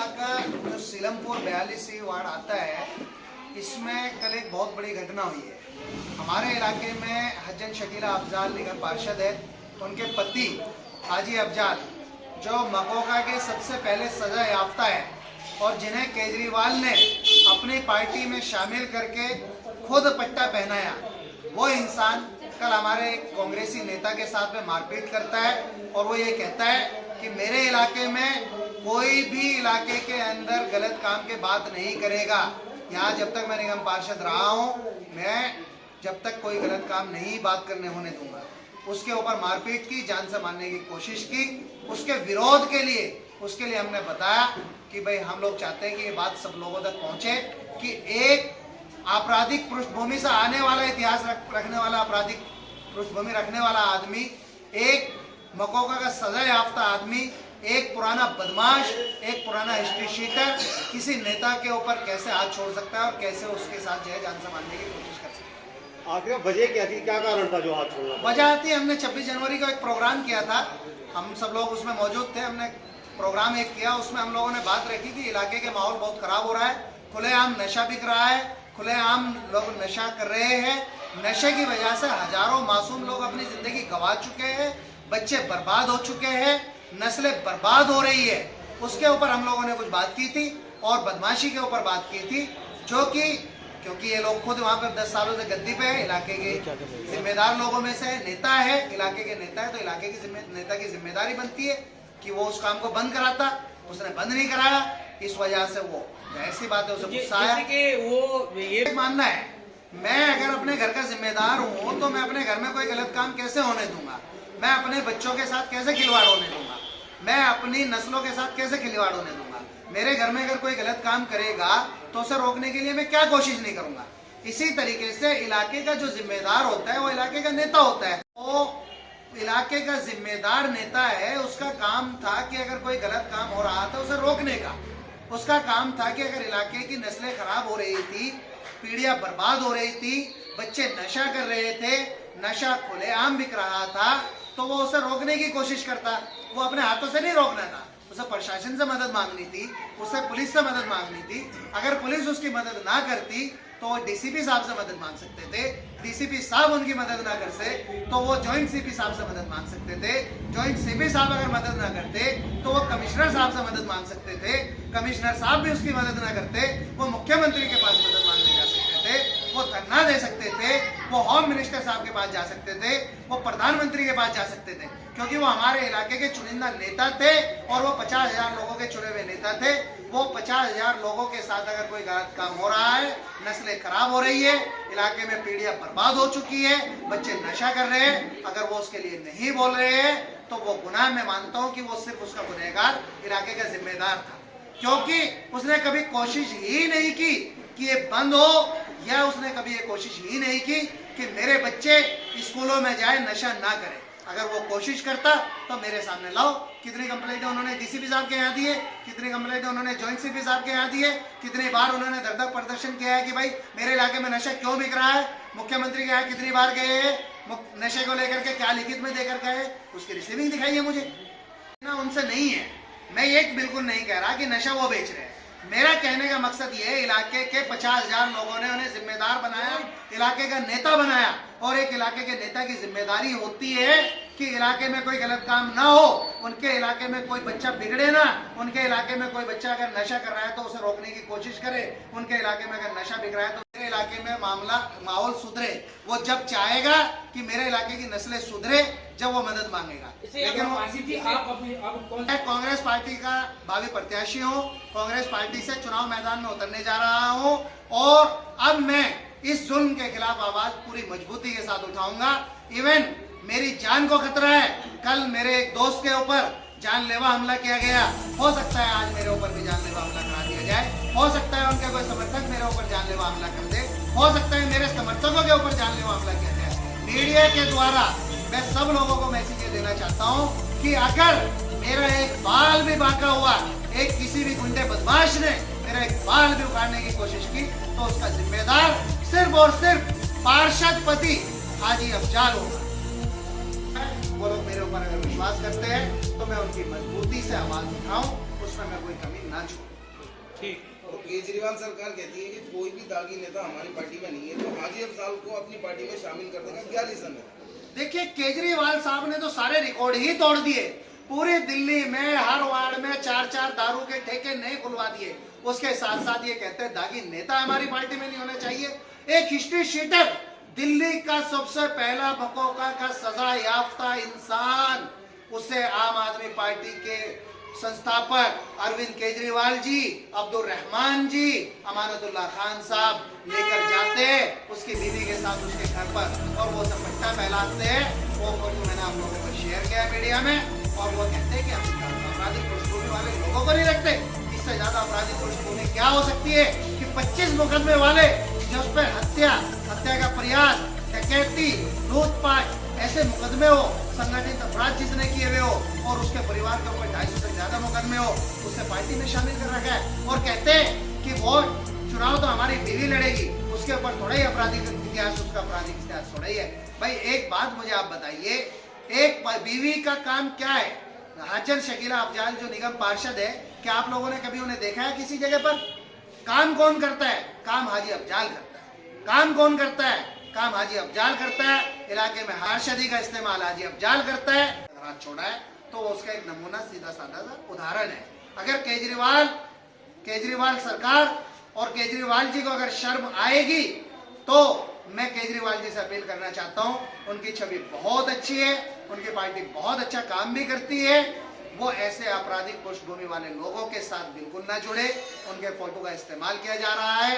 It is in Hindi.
इलाका जो सीलमपुर 42 वार्ड आता है, इसमें कल एक बहुत बड़ी घटना हुई है। हमारे इलाके में हजन शकीला अफजाल निगम पार्षद है, उनके पति हाजी अफजाल जो मकोका के सबसे पहले सजा याफ्ता है और जिन्हें केजरीवाल ने अपनी पार्टी में शामिल करके खुद पट्टा पहनाया, वो इंसान कल हमारे एक कांग्रेसी नेता के साथ में मारपीट करता है और वो ये कहता है कि मेरे इलाके में कोई भी इलाके के अंदर गलत काम के बात नहीं करेगा। यहाँ जब तक मैं निगम पार्षद रहा हूँ, मैं जब तक कोई गलत काम नहीं बात करने होने दूंगा। उसके ऊपर मारपीट की, जान से मारने की कोशिश की। उसके विरोध के लिए उसके लिए हमने बताया कि भाई हम लोग चाहते हैं कि ये बात सब लोगों तक पहुंचे कि एक आपराधिक पृष्ठभूमि से आने वाला, इतिहास रखने वाला, आपराधिक पृष्ठभूमि रखने वाला आदमी, एक मकोका का सजा याफ्ता आदमी, एक पुराना बदमाश, एक पुराना हिस्ट्री शीटर किसी नेता के ऊपर कैसे हाथ छोड़ सकता है और कैसे उसके साथ जो है जान से मारने की कोशिश कर सकता है। आखिर वजह क्या थी, क्या कारण था जो हाथ छोड़ना? वजह थी, हमने 26 जनवरी को एक प्रोग्राम किया था, हम सब लोग उसमें मौजूद थे। हमने प्रोग्राम एक किया, उसमें हम लोगों ने बात रखी कि इलाके के माहौल बहुत खराब हो रहा है, खुलेआम नशा बिक रहा है, खुलेआम लोग नशा कर रहे हैं। नशे की वजह से हजारों मासूम लोग अपनी जिंदगी गंवा चुके हैं, बच्चे बर्बाद हो चुके हैं, नस्लें बर्बाद हो रही है। उसके ऊपर हम लोगों ने कुछ बात की थी और बदमाशी के ऊपर बात की थी, जो कि क्योंकि ये लोग खुद वहाँ पे 10 सालों से गद्दी पे है, इलाके के जिम्मेदार लोगों में से नेता है, इलाके के नेता है, तो इलाके की नेता की जिम्मेदारी बनती है कि वो उस काम को बंद कराता। उसने बंद नहीं कराया, इस वजह से वो ऐसी बात है, उसे गुस्सा आया। वो ये मानना है, मैं अगर अपने घर का जिम्मेदार हूँ तो मैं अपने घर में कोई गलत काम कैसे होने दूंगा, मैं अपने बच्चों के साथ कैसे खिलवाड़ होने दूंगा, मैं अपनी नस्लों के साथ कैसे खिलवाड़ होने दूंगा। मेरे घर में अगर कोई गलत काम करेगा तो उसे रोकने के लिए मैं क्या कोशिश नहीं करूंगा। इसी तरीके से इलाके का जो जिम्मेदार होता है वो इलाके का नेता होता है। वो इलाके का जिम्मेदार नेता है, उसका काम था कि अगर कोई गलत काम हो रहा था उसे रोकने का। उसका काम था कि अगर इलाके की नस्लें खराब हो रही थी, पीढ़ियां बर्बाद हो रही थी, बच्चे नशा कर रहे थे, नशा खुलेआम बिक रहा था, तो वो उसे रोकने की कोशिश करता। वो अपने हाथों से नहीं रोकना था, उसे प्रशासन से मदद मांगनी थी, उसे पुलिस से मदद मांगनी थी। अगर पुलिस उसकी मदद ना करती तो वो डीसीपी साहब से मदद मांग सकते थे, डीसीपी साहब उनकी मदद ना करते तो वो जॉइंट सीपी साहब से मदद मांग सकते थे, जॉइंट सीपी साहब अगर मदद ना करते तो वो कमिश्नर साहब से मदद मांग सकते थे, कमिश्नर साहब भी उसकी मदद ना करते वो मुख्यमंत्री के पास मदद मांगने जा सकते थे, वो धरना दे सकते थे, वो होम मिनिस्टर साहब के पास जा सकते थे, वो प्रधानमंत्री के पास जा सकते थे, क्योंकि वो हमारे इलाके के चुनिंदा नेता थे और वो 50,000 लोगों के चुने हुए नेता थे। वो 50,000 लोगों के साथ अगर कोई गलत काम हो रहा है, नस्लें खराब हो रही है, इलाके में पीढ़ियां बर्बाद हो चुकी है, बच्चे नशा कर रहे हैं, अगर वो उसके लिए नहीं बोल रहे हैं तो वो गुनाह, मैं मानता हूं कि वो सिर्फ उसका गुनहगार इलाके का जिम्मेदार था, क्योंकि उसने कभी कोशिश ही नहीं की कि ये बंद हो, या उसने कभी ये कोशिश ही नहीं की कि मेरे बच्चे स्कूलों में जाए, नशा ना करें। अगर वो कोशिश करता तो मेरे सामने लाओ, कितनी कंप्लेंटें उन्होंने डीसीपी साहब के यहाँ दी है, कितनी कंप्लेंटें उन्होंने जॉइंट सीपी साहब के यहाँ दी है, कितनी बार उन्होंने दर्द प्रदर्शन किया है कि भाई मेरे इलाके में नशा क्यों बिक रहा है। मुख्यमंत्री के यहाँ कितनी बार गए हैं, नशे को लेकर के क्या लिखित में देकर गए, उसकी रिसीविंग दिखाइए मुझे ना। उनसे नहीं है, मैं ये बिल्कुल नहीं कह रहा कि नशा वो बेच रहे हैं। मेरा कहने का मकसद ये है, इलाके के 50,000 लोगों ने उन्हें जिम्मेदार बनाया, इलाके का नेता बनाया, और एक इलाके के नेता की जिम्मेदारी होती है कि इलाके में कोई गलत काम ना हो, उनके इलाके में कोई बच्चा बिगड़े ना, उनके इलाके में कोई बच्चा अगर नशा कर रहा है तो उसे रोकने की कोशिश करे, उनके इलाके में अगर नशा बिक रहा है तो मेरे इलाके में माहौल सुधरे। वो जब चाहेगा कि मेरे इलाके की नस्लें सुधरे, जब वो मदद मांगेगा। लेकिन मैं कांग्रेस पार्टी का भावी प्रत्याशी हूँ, कांग्रेस पार्टी से चुनाव मैदान में उतरने जा रहा हूँ, और अब मैं इस जुल्म के खिलाफ आवाज पूरी मजबूती के साथ उठाऊंगा। इवन मेरी जान को खतरा है, कल मेरे एक दोस्त के ऊपर जानलेवा हमला किया गया, हो सकता है आज मेरे ऊपर भी जानलेवा हमला करा दिया जाए, हो सकता है उनके कोई समर्थक मेरे ऊपर जानलेवा हमला कर दे, हो सकता है मेरे समर्थकों के ऊपर जानलेवा हमला किया जाए। मीडिया के द्वारा मैं सब लोगों को मैसेज ये देना चाहता हूँ कि अगर मेरा एक बाल भी बांका हुआ, एक किसी भी गुंडे बदमाश ने मेरा एक बाल भी उखाड़ने की कोशिश की, तो उसका जिम्मेदार सिर्फ और सिर्फ पार्षद पति हाजी अफजाल होगा। वो लोग मेरे ऊपर अगर विश्वास करते हैं तो मैं उनकी मजबूती से आवाज उठाऊं, उसमें मैं कोई कमी ना छोड़ूं। ठीक। और केजरीवाल सरकार कहती है कि कोई भी दागी नेता हमारी पार्टी में नहीं है, तो हाजी अफजाल को अपनी पार्टी में शामिल करने का क्या रीजन है? देखिए, केजरीवाल साहब ने तो सारे रिकॉर्ड ही तोड़ दिए। पूरी दिल्ली में हर वार्ड में 4-4 दारू के ठेके नहीं खुलवा दिए। उसके साथ साथ ये कहते हैं दागी नेता हमारी पार्टी में नहीं होना चाहिए। एक हिस्ट्री शीटर, दिल्ली का सबसे पहला बकोका का सजा याफ्ता इंसान, उसे आम आदमी पार्टी के संस्थापक अरविंद केजरीवाल जी, अब्दुल रहमान जी, अमानतुल्लाह खान साहब लेकर जाते हैं उसकी बीवी के साथ उसके घर पर, और वो दुपट्टा फैलाते हैं। वो फोटो मैंने आप लोगों को शेयर किया है मीडिया में, और वो कहते हैं कि हम आपराधिक पृष्ठभूमि वाले लोगों को नहीं रखते। इससे ज्यादा आपराधिक पृष्ठभूमि क्या हो सकती है कि 25 मुकदमे वाले जिस पर हत्या का प्रयास, डकैती, लूटपाट ऐसे मुकदमे हो, संगठित अपराध जिसने किए हुए हो, और उसके परिवार के ऊपर 250 से ज्यादा मुकदमे हो, उसे पार्टी में शामिल कर रखा है। और कहते हैं कि वोट चुनाव तो हमारी बीवी लड़ेगी, उसके ऊपर थोड़ा ही आपराधिक इतिहास, उसका आपराधिक इतिहास थोड़ा ही है। भाई एक बात मुझे आप बताइए, एक बीवी का काम क्या है? हाजन शकीला अफजाल जो निगम पार्षद है, क्या आप लोगों ने कभी उन्हें देखा है किसी जगह पर? काम कौन करता है? काम हाजी अफजाल करता है। काम कौन करता है? काम हाजी अफजाल करता है। इलाके में हर शदी का इस्तेमाल हाजी अफजाल करता है। हाथ छोड़ा है तो उसका एक नमूना सीधा साधा सा उदाहरण है। अगर केजरीवाल सरकार और केजरीवाल जी को अगर शर्म आएगी तो मैं केजरीवाल जी से अपील करना चाहता हूं, उनकी छवि बहुत अच्छी है, उनकी पार्टी बहुत अच्छा काम भी करती है। वो ऐसे आपराधिक पृष्ठभूमि वाले लोगों के साथ बिल्कुल ना जुड़े। उनके फोटो का इस्तेमाल किया जा रहा है।